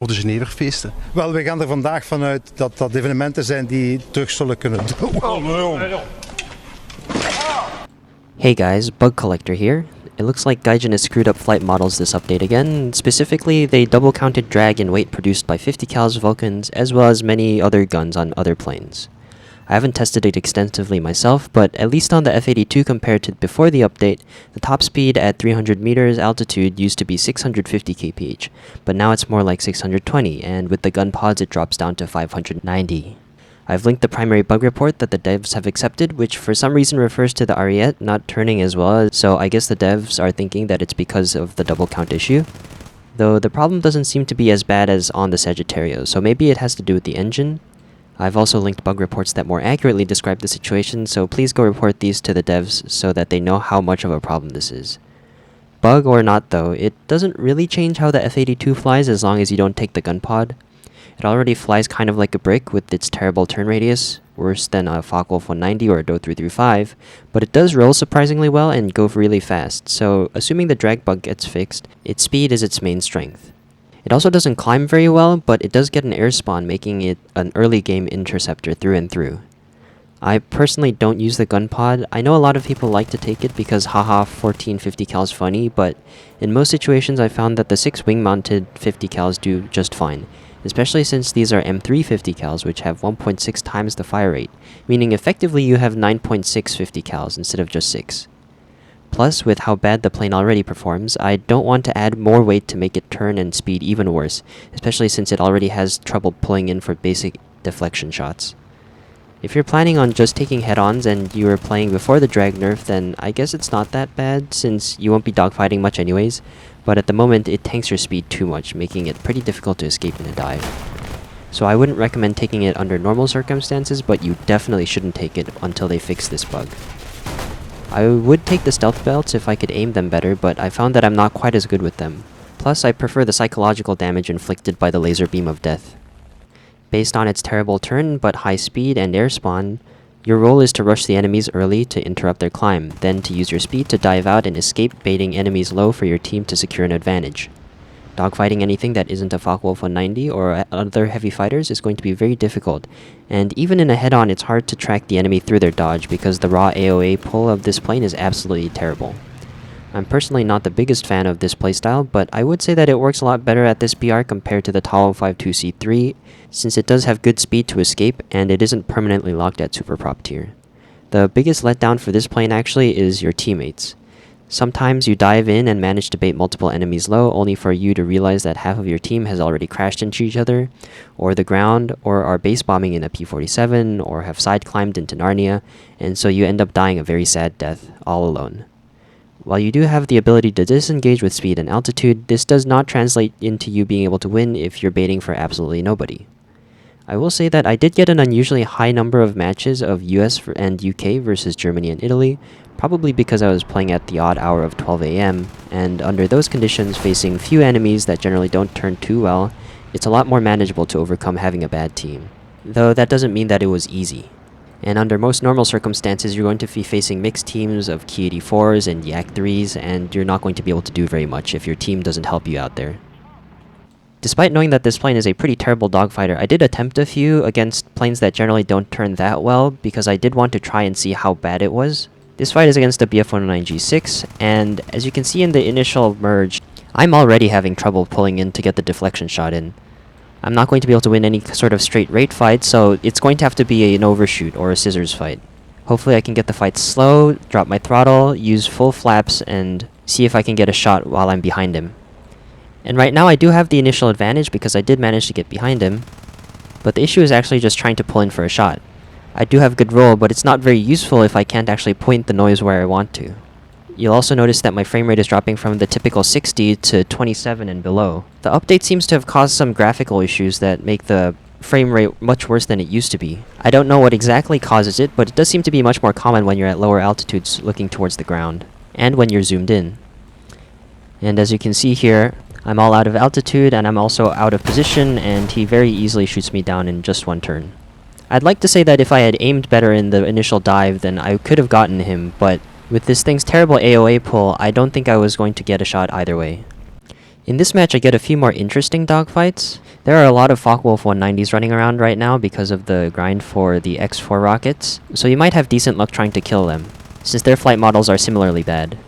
Voor de Geneverfeesten. Wel, we gaan er vandaag vanuit dat dat evenementen zijn die terug zullen kunnen doen. Hey guys, Bug Collector here. It looks like Gaijin has screwed up flight models this update again. Specifically, they double counted drag and weight produced by 50 cals Vulcans, as well as many other guns on other planes. I haven't tested it extensively myself, but at least on the F-82 compared to before the update, the top speed at 300 meters altitude used to be 650 kph, but now it's more like 620, and with the gun pods it drops down to 590. I've linked the primary bug report that the devs have accepted, which for some reason refers to the Ariete not turning as well, so I guess the devs are thinking that it's because of the double count issue. Though the problem doesn't seem to be as bad as on the Sagittario, so maybe it has to do with the engine. I've also linked bug reports that more accurately describe the situation, so please go report these to the devs so that they know how much of a problem this is. Bug or not though, it doesn't really change how the F-82 flies as long as you don't take the gun pod. It already flies kind of like a brick with its terrible turn radius, worse than a Focke-Wulf 190 or a Do 335, but it does roll surprisingly well and go really fast, so assuming the drag bug gets fixed, its speed is its main strength. It also doesn't climb very well, but it does get an airspawn, making it an early game interceptor through and through. I personally don't use the gun pod. I know a lot of people like to take it because haha 1450 cals funny, but in most situations I found that the 6 wing mounted 50 cals do just fine, especially since these are M3 50 cals which have 1.6 times the fire rate, meaning effectively you have 9.6 50 cals instead of just 6. Plus, with how bad the plane already performs, I don't want to add more weight to make it turn and speed even worse, especially since it already has trouble pulling in for basic deflection shots. If you're planning on just taking head-ons and you were playing before the drag nerf, then I guess it's not that bad since you won't be dogfighting much anyways, but at the moment it tanks your speed too much, making it pretty difficult to escape in a dive. So I wouldn't recommend taking it under normal circumstances, but you definitely shouldn't take it until they fix this bug. I would take the stealth belts if I could aim them better, but I found that I'm not quite as good with them. Plus, I prefer the psychological damage inflicted by the laser beam of death. Based on its terrible turn but high speed and airspawn, your role is to rush the enemies early to interrupt their climb, then to use your speed to dive out and escape, baiting enemies low for your team to secure an advantage. Dogfighting anything that isn't a Focke-Wulf 190 or other heavy fighters is going to be very difficult, and even in a head-on it's hard to track the enemy through their dodge because the raw AOA pull of this plane is absolutely terrible. I'm personally not the biggest fan of this playstyle, but I would say that it works a lot better at this BR compared to the Tall 52C3, since it does have good speed to escape and it isn't permanently locked at super prop tier. The biggest letdown for this plane actually is your teammates. Sometimes you dive in and manage to bait multiple enemies low, only for you to realize that half of your team has already crashed into each other, or the ground, or are base bombing in a P-47, or have side climbed into Narnia, and so you end up dying a very sad death, all alone. While you do have the ability to disengage with speed and altitude, this does not translate into you being able to win if you're baiting for absolutely nobody. I will say that I did get an unusually high number of matches of US and UK versus Germany and Italy, probably because I was playing at the odd hour of 12 AM, and under those conditions facing few enemies that generally don't turn too well, it's a lot more manageable to overcome having a bad team. Though that doesn't mean that it was easy. And under most normal circumstances, you're going to be facing mixed teams of Ki 84s and Yak 3s, and you're not going to be able to do very much if your team doesn't help you out there. Despite knowing that this plane is a pretty terrible dogfighter, I did attempt a few against planes that generally don't turn that well because I did want to try and see how bad it was. This fight is against the BF-109G6, and as you can see in the initial merge, I'm already having trouble pulling in to get the deflection shot in. I'm not going to be able to win any sort of straight rate fight, so it's going to have to be an overshoot or a scissors fight. Hopefully I can get the fight slow, drop my throttle, use full flaps, and see if I can get a shot while I'm behind him. And right now I do have the initial advantage because I did manage to get behind him, but the issue is actually just trying to pull in for a shot. I do have good roll, but it's not very useful if I can't actually point the noise where I want to. You'll also notice that my frame rate is dropping from the typical 60 to 27 and below. The update seems to have caused some graphical issues that make the frame rate much worse than it used to be. I don't know what exactly causes it, but it does seem to be much more common when you're at lower altitudes looking towards the ground, and when you're zoomed in. And as you can see here, I'm all out of altitude and I'm also out of position, and he very easily shoots me down in just one turn. I'd like to say that if I had aimed better in the initial dive, then I could have gotten him, but with this thing's terrible AOA pull, I don't think I was going to get a shot either way. In this match, I get a few more interesting dogfights. There are a lot of Focke-Wulf 190s running around right now because of the grind for the X4 rockets, so you might have decent luck trying to kill them, since their flight models are similarly bad.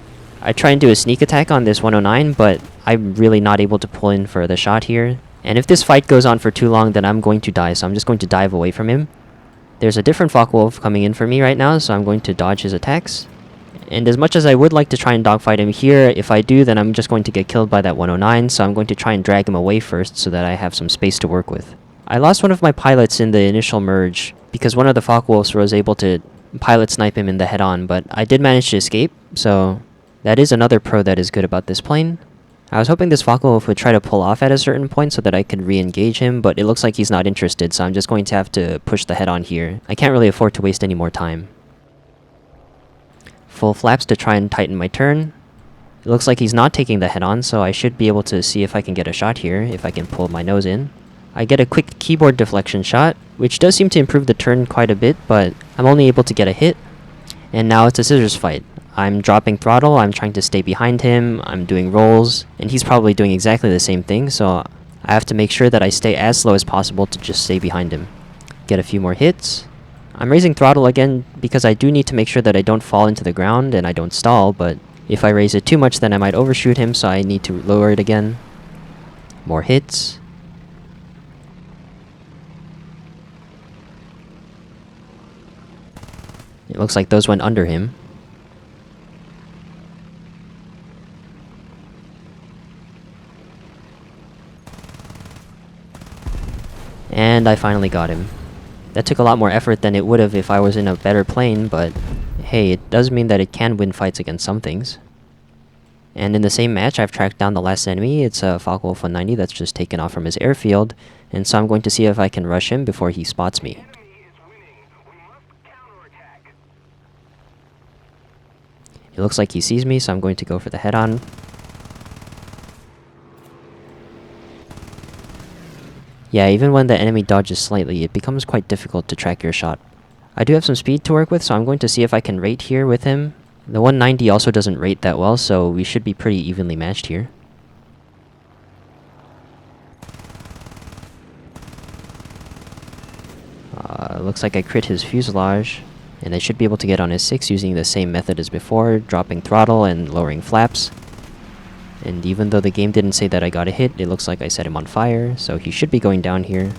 I try and do a sneak attack on this 109, but I'm really not able to pull in for the shot here. And if this fight goes on for too long, then I'm going to die, so I'm just going to dive away from him. There's a different Focke-Wulf coming in for me right now, so I'm going to dodge his attacks. And as much as I would like to try and dogfight him here, if I do, then I'm just going to get killed by that 109, so I'm going to try and drag him away first so that I have some space to work with. I lost one of my pilots in the initial merge, because one of the Focke-Wulfs was able to pilot snipe him in the head-on, but I did manage to escape, so that is another pro that is good about this plane. I was hoping this Focke-Wulf would try to pull off at a certain point so that I could re-engage him, but it looks like he's not interested, so I'm just going to have to push the head-on here. I can't really afford to waste any more time. Full flaps to try and tighten my turn. It looks like he's not taking the head-on, so I should be able to see if I can get a shot here, if I can pull my nose in. I get a quick keyboard deflection shot, which does seem to improve the turn quite a bit, but I'm only able to get a hit. And now it's a scissors fight. I'm dropping throttle, I'm trying to stay behind him, I'm doing rolls, and he's probably doing exactly the same thing, so I have to make sure that I stay as slow as possible to just stay behind him. Get a few more hits. I'm raising throttle again because I do need to make sure that I don't fall into the ground and I don't stall, but if I raise it too much then I might overshoot him, so I need to lower it again. More hits. It looks like those went under him. And I finally got him. That took a lot more effort than it would have if I was in a better plane, but hey, it does mean that it can win fights against some things. And in the same match, I've tracked down the last enemy. It's a Focke-Wulf 190 that's just taken off from his airfield, and so I'm going to see if I can rush him before he spots me. It looks like he sees me, so I'm going to go for the head-on. Yeah, even when the enemy dodges slightly, it becomes quite difficult to track your shot. I do have some speed to work with, so I'm going to see if I can rate here with him. The 190 also doesn't rate that well, so we should be pretty evenly matched here. Looks like I crit his fuselage, and I should be able to get on his 6 using the same method as before, dropping throttle and lowering flaps. And even though the game didn't say that I got a hit, it looks like I set him on fire, so he should be going down here.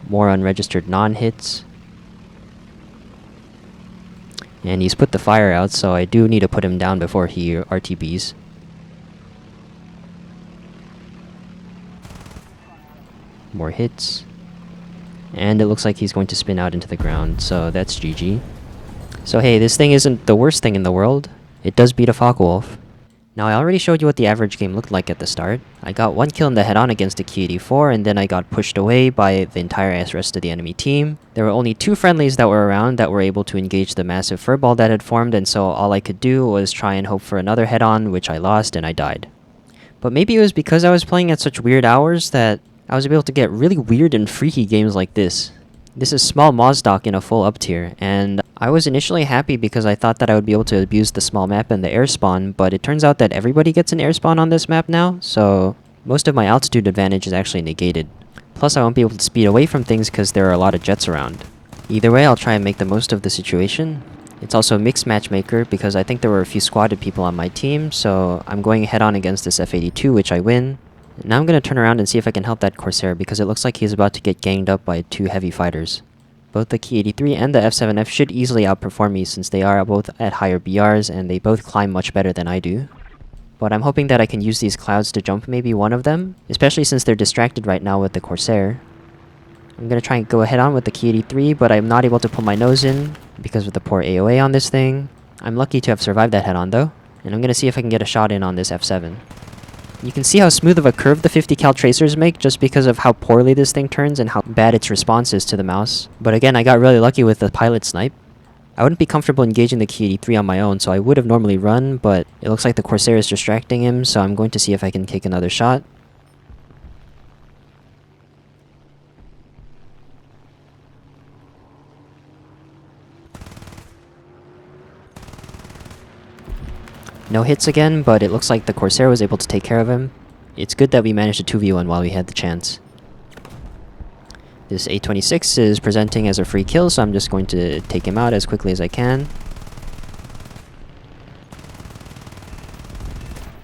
More unregistered non-hits. And he's put the fire out, so I do need to put him down before he RTBs. More hits. And it looks like he's going to spin out into the ground, so that's GG. So hey, this thing isn't the worst thing in the world. It does beat a Focke-Wulf. Now I already showed you what the average game looked like at the start. I got one kill in the head-on against a Ki-84, and then I got pushed away by the entire rest of the enemy team. There were only 2 friendlies that were around that were able to engage the massive furball that had formed, and so all I could do was try and hope for another head-on, which I lost and I died. But maybe it was because I was playing at such weird hours that I was able to get really weird and freaky games like this. This is small Mozdok in a full up tier, and I was initially happy because I thought that I would be able to abuse the small map and the airspawn, but it turns out that everybody gets an airspawn on this map now, so most of my altitude advantage is actually negated. Plus I won't be able to speed away from things because there are a lot of jets around. Either way, I'll try and make the most of the situation. It's also a mixed matchmaker because I think there were a few squatted people on my team, so I'm going head on against this F-82, which I win. Now I'm going to turn around and see if I can help that Corsair because it looks like he's about to get ganged up by 2 heavy fighters. Both the Ki-83 and the F-7F should easily outperform me since they are both at higher BRs and they both climb much better than I do. But I'm hoping that I can use these clouds to jump maybe one of them, especially since they're distracted right now with the Corsair. I'm going to try and go head on with the Ki-83, but I'm not able to pull my nose in because of the poor AOA on this thing. I'm lucky to have survived that head on though, and I'm going to see if I can get a shot in on this F-7. You can see how smooth of a curve the 50 cal tracers make just because of how poorly this thing turns and how bad its response is to the mouse. But again, I got really lucky with the pilot snipe. I wouldn't be comfortable engaging the Ki-83 on my own, so I would have normally run, but it looks like the Corsair is distracting him, so I'm going to see if I can take another shot. No hits again, but it looks like the Corsair was able to take care of him. It's good that we managed to 2v1 while we had the chance. This A26 is presenting as a free kill, so I'm just going to take him out as quickly as I can.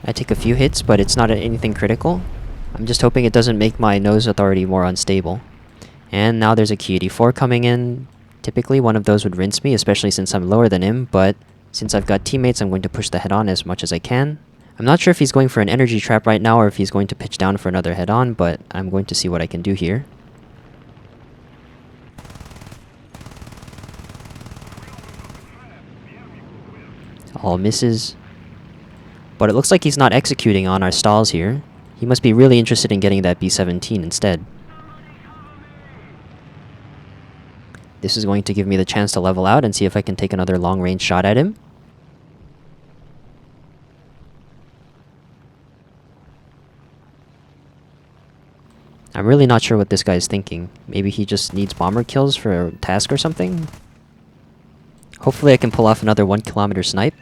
I take a few hits, but it's not anything critical. I'm just hoping it doesn't make my nose authority more unstable. And now there's a Q84 coming in. Typically one of those would rinse me, especially since I'm lower than him, but since I've got teammates, I'm going to push the head-on as much as I can. I'm not sure if he's going for an energy trap right now or if he's going to pitch down for another head-on, but I'm going to see what I can do here. All misses. But it looks like he's not executing on our stalls here. He must be really interested in getting that B-17 instead. This is going to give me the chance to level out and see if I can take another long-range shot at him. I'm really not sure what this guy's thinking. Maybe he just needs bomber kills for a task or something? Hopefully I can pull off another 1 kilometer snipe.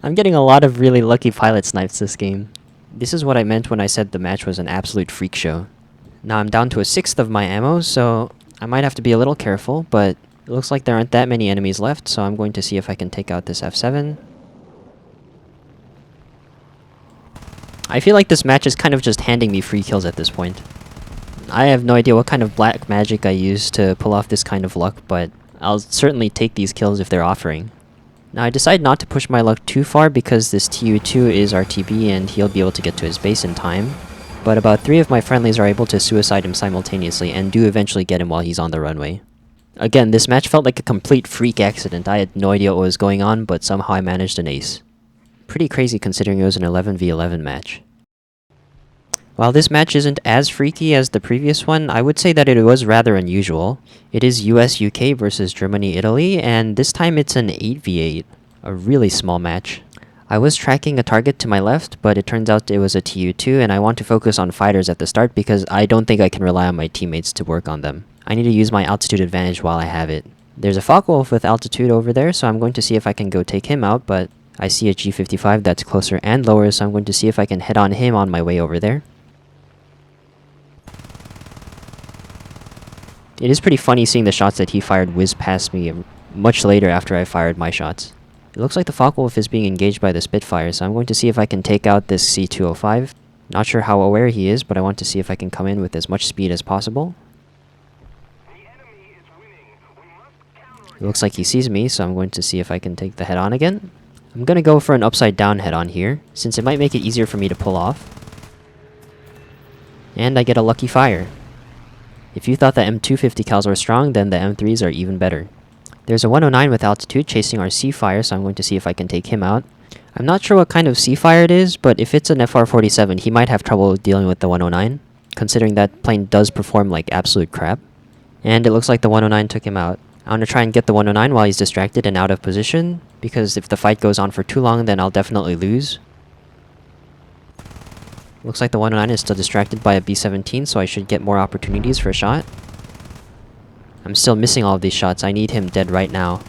I'm getting a lot of really lucky pilot snipes this game. This is what I meant when I said the match was an absolute freak show. Now I'm down to a sixth of my ammo, so I might have to be a little careful, but it looks like there aren't that many enemies left, so I'm going to see if I can take out this F7. I feel like this match is kind of just handing me free kills at this point. I have no idea what kind of black magic I use to pull off this kind of luck, but I'll certainly take these kills if they're offering. Now I decide not to push my luck too far because this TU2 is RTB and he'll be able to get to his base in time. But about 3 of my friendlies are able to suicide him simultaneously and do eventually get him while he's on the runway. Again, this match felt like a complete freak accident. I had no idea what was going on, but somehow I managed an ace. Pretty crazy considering it was an 11v11 match. While this match isn't as freaky as the previous one, I would say that it was rather unusual. It is US-UK versus Germany-Italy, and this time it's an 8v8, a really small match. I was tracking a target to my left, but it turns out it was a TU2, and I want to focus on fighters at the start because I don't think I can rely on my teammates to work on them. I need to use my altitude advantage while I have it. There's a Focke-Wulf with altitude over there, so I'm going to see if I can go take him out, but I see a G55 that's closer and lower, so I'm going to see if I can head on him on my way over there. It is pretty funny seeing the shots that he fired whiz past me much later after I fired my shots. It looks like the Focke-Wulf is being engaged by the Spitfire, so I'm going to see if I can take out this C205. Not sure how aware he is, but I want to see if I can come in with as much speed as possible. It looks like he sees me, so I'm going to see if I can take the head-on again. I'm going to go for an upside-down head-on here, since it might make it easier for me to pull off. And I get a lucky fire. If you thought the M250 cals were strong, then the M3s are even better. There's a 109 with altitude chasing our Seafire, so I'm going to see if I can take him out. I'm not sure what kind of Seafire it is, but if it's an FR-47, he might have trouble dealing with the 109, considering that plane does perform like absolute crap. And it looks like the 109 took him out. I want to try and get the 109 while he's distracted and out of position, because if the fight goes on for too long, then I'll definitely lose. Looks like the 109 is still distracted by a B-17, so I should get more opportunities for a shot. I'm still missing all of these shots. I need him dead right now.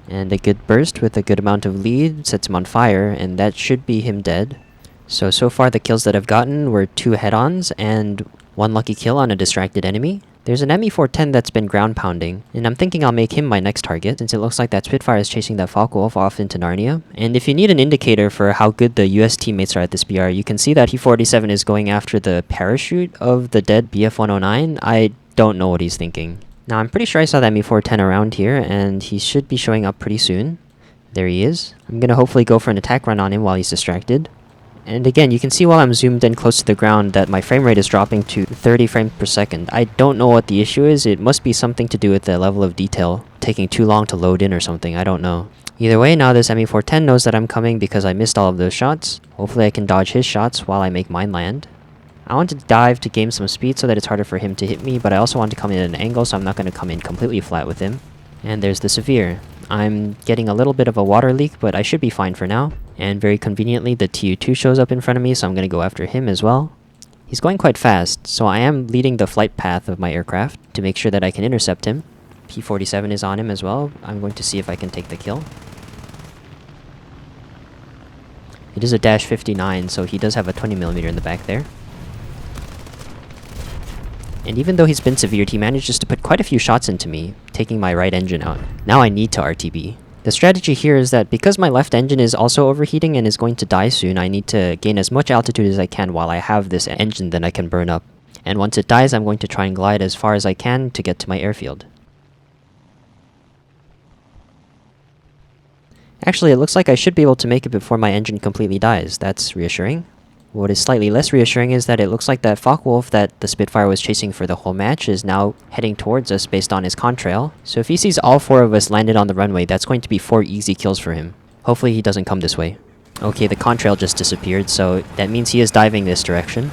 And a good burst with a good amount of lead sets him on fire, and that should be him dead. So far the kills that I've gotten were 2 head-ons and 1 lucky kill on a distracted enemy. There's an ME410 that's been ground pounding, and I'm thinking I'll make him my next target, since it looks like that Spitfire is chasing that Focke-Wulf off into Narnia. And if you need an indicator for how good the US teammates are at this BR, you can see that T-47 is going after the parachute of the dead BF-109. I don't know what he's thinking. Now I'm pretty sure I saw that ME410 around here, and he should be showing up pretty soon. There he is. I'm gonna hopefully go for an attack run on him while he's distracted. And again, you can see while I'm zoomed in close to the ground that my frame rate is dropping to 30 frames per second. I don't know what the issue is. It must be something to do with the level of detail taking too long to load in or something. I don't know. Either way, now this ME410 knows that I'm coming because I missed all of those shots. Hopefully I can dodge his shots while I make mine land. I want to dive to gain some speed so that it's harder for him to hit me, but I also want to come in at an angle, so I'm not going to come in completely flat with him. And there's the Severe. I'm getting a little bit of a water leak, but I should be fine for now. And very conveniently, the TU2 shows up in front of me, so I'm going to go after him as well. He's going quite fast, so I am leading the flight path of my aircraft to make sure that I can intercept him. P-47 is on him as well. I'm going to see if I can take the kill. It is a Dash 59, so he does have a 20mm in the back there. And even though he's been severed, he manages to put quite a few shots into me, taking my right engine out. Now I need to RTB. The strategy here is that because my left engine is also overheating and is going to die soon, I need to gain as much altitude as I can while I have this engine that I can burn up. And once it dies, I'm going to try and glide as far as I can to get to my airfield. Actually, it looks like I should be able to make it before my engine completely dies. That's reassuring. What is slightly less reassuring is that it looks like that Focke-Wulf that the Spitfire was chasing for the whole match is now heading towards us based on his contrail. So if he sees all 4 of us landed on the runway, that's going to be 4 easy kills for him. Hopefully he doesn't come this way. Okay, the contrail just disappeared, so that means he is diving this direction.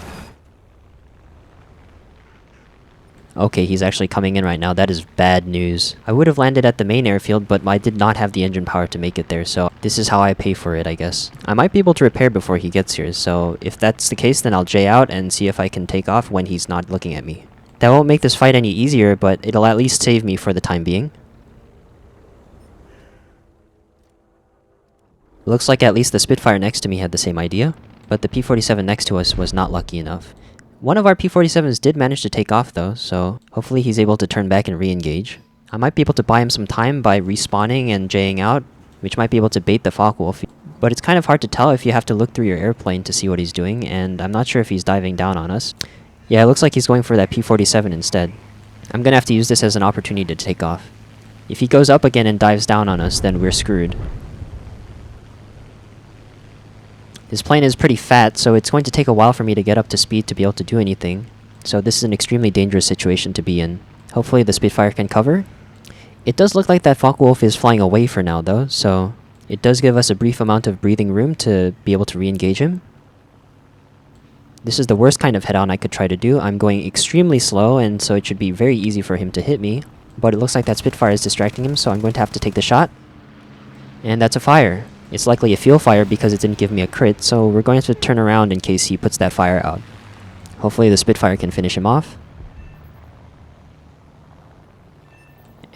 Okay, he's actually coming in right now. That is bad news. I would have landed at the main airfield, but I did not have the engine power to make it there, so this is how I pay for it, I guess. I might be able to repair before he gets here, so if that's the case, then I'll J out and see if I can take off when he's not looking at me. That won't make this fight any easier, but it'll at least save me for the time being. Looks like at least the Spitfire next to me had the same idea, but the P-47 next to us was not lucky enough. One of our P-47s did manage to take off though, so hopefully he's able to turn back and re-engage. I might be able to buy him some time by respawning and J'ing out, which might be able to bait the Focke-Wulf. But it's kind of hard to tell if you have to look through your airplane to see what he's doing, and I'm not sure if he's diving down on us. Yeah, it looks like he's going for that P-47 instead. I'm gonna have to use this as an opportunity to take off. If he goes up again and dives down on us, then we're screwed. This plane is pretty fat, so it's going to take a while for me to get up to speed to be able to do anything. So this is an extremely dangerous situation to be in. Hopefully the Spitfire can cover. It does look like that Focke-Wulf is flying away for now though, so it does give us a brief amount of breathing room to be able to re-engage him. This is the worst kind of head-on I could try to do. I'm going extremely slow, and so it should be very easy for him to hit me. But it looks like that Spitfire is distracting him, so I'm going to have to take the shot. And that's a fire. It's likely a fuel fire because it didn't give me a crit, so we're going to have to turn around in case he puts that fire out. Hopefully the Spitfire can finish him off.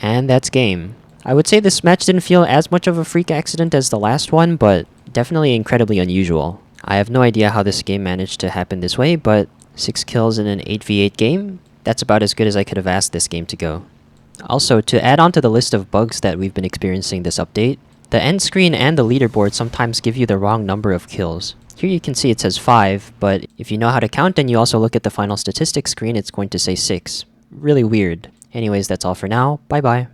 And that's game. I would say this match didn't feel as much of a freak accident as the last one, but definitely incredibly unusual. I have no idea how this game managed to happen this way, but 6 kills in an 8v8 game? That's about as good as I could have asked this game to go. Also, to add on to the list of bugs that we've been experiencing this update, the end screen and the leaderboard sometimes give you the wrong number of kills. Here you can see it says 5, but if you know how to count and you also look at the final statistics screen, it's going to say 6. Really weird. Anyways, that's all for now. Bye bye.